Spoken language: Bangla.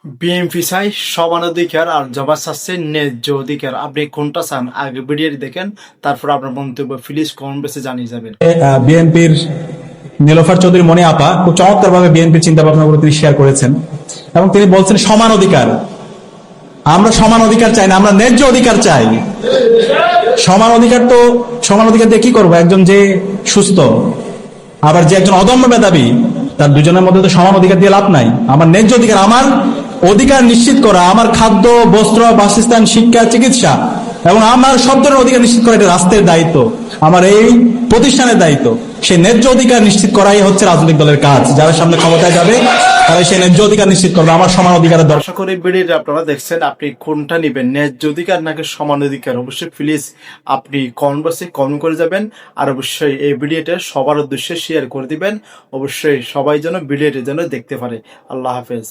বিএনপি চাই সমান অধিকার আর জবা চাচ্ছে ন্যায্য অধিকার। আপনি কোনটা চান আগে ভিডিওটি দেখেন, তারপর আপনার মন্তব্য প্লিজ কমেন্ট বক্সে জানিয়ে যাবেন। বিএনপির নীলোফার চৌধুরী মনি আপা খুব চমৎকার ভাবে বিএনপির চিন্তা ভাবনা গুলো তিনি শেয়ার করেছেন এবং তিনি বলছেন সমান অধিকার। আমরা সমান অধিকার চাই না, আমরা ন্যায্য অধিকার চাই। সমান অধিকার দিয়ে কি করবো? একজন যে সুস্থ আবার যে একজন অদম্য মেধাবী, তার দুজনের মধ্যে তো সমান অধিকার দিয়ে লাভ নাই। আমার ন্যায্য অধিকার, আমার অধিকার নিশ্চিত করা, আমার খাদ্য, বস্ত্র, বাসস্থান, শিক্ষা, চিকিৎসা এবং আমার সব ধরনের অধিকার নিশ্চিত করা এটা রাষ্ট্রের দায়িত্ব, আমার এই প্রতিষ্ঠানের দায়িত্ব। সেই ন্যায্য অধিকার নিশ্চিত করাই হচ্ছে রাজনৈতিক দলের কাজ। যারা সামনে ক্ষমতায় যাবে তারা সেই ন্যায্য অধিকার নিশ্চিত করবে। আমার সমান অধিকারের দরকার। আশা করি ভিডিওটি আপনারা দেখছেন, আপনি কোনটা নেবেন, ন্যায্য অধিকার নাকি সমান অধিকার? অবশ্যই প্লিজ আপনি কমেন্ট বক্সে কমেন্ট করে যাবেন। আর অবশ্যই এই ভিডিওটা সবার উদ্দেশ্যে শেয়ার করে দিবেন। অবশ্যই সবাই যেন ভিডিওটি যেন দেখতে পারে। আল্লাহ হাফেজ।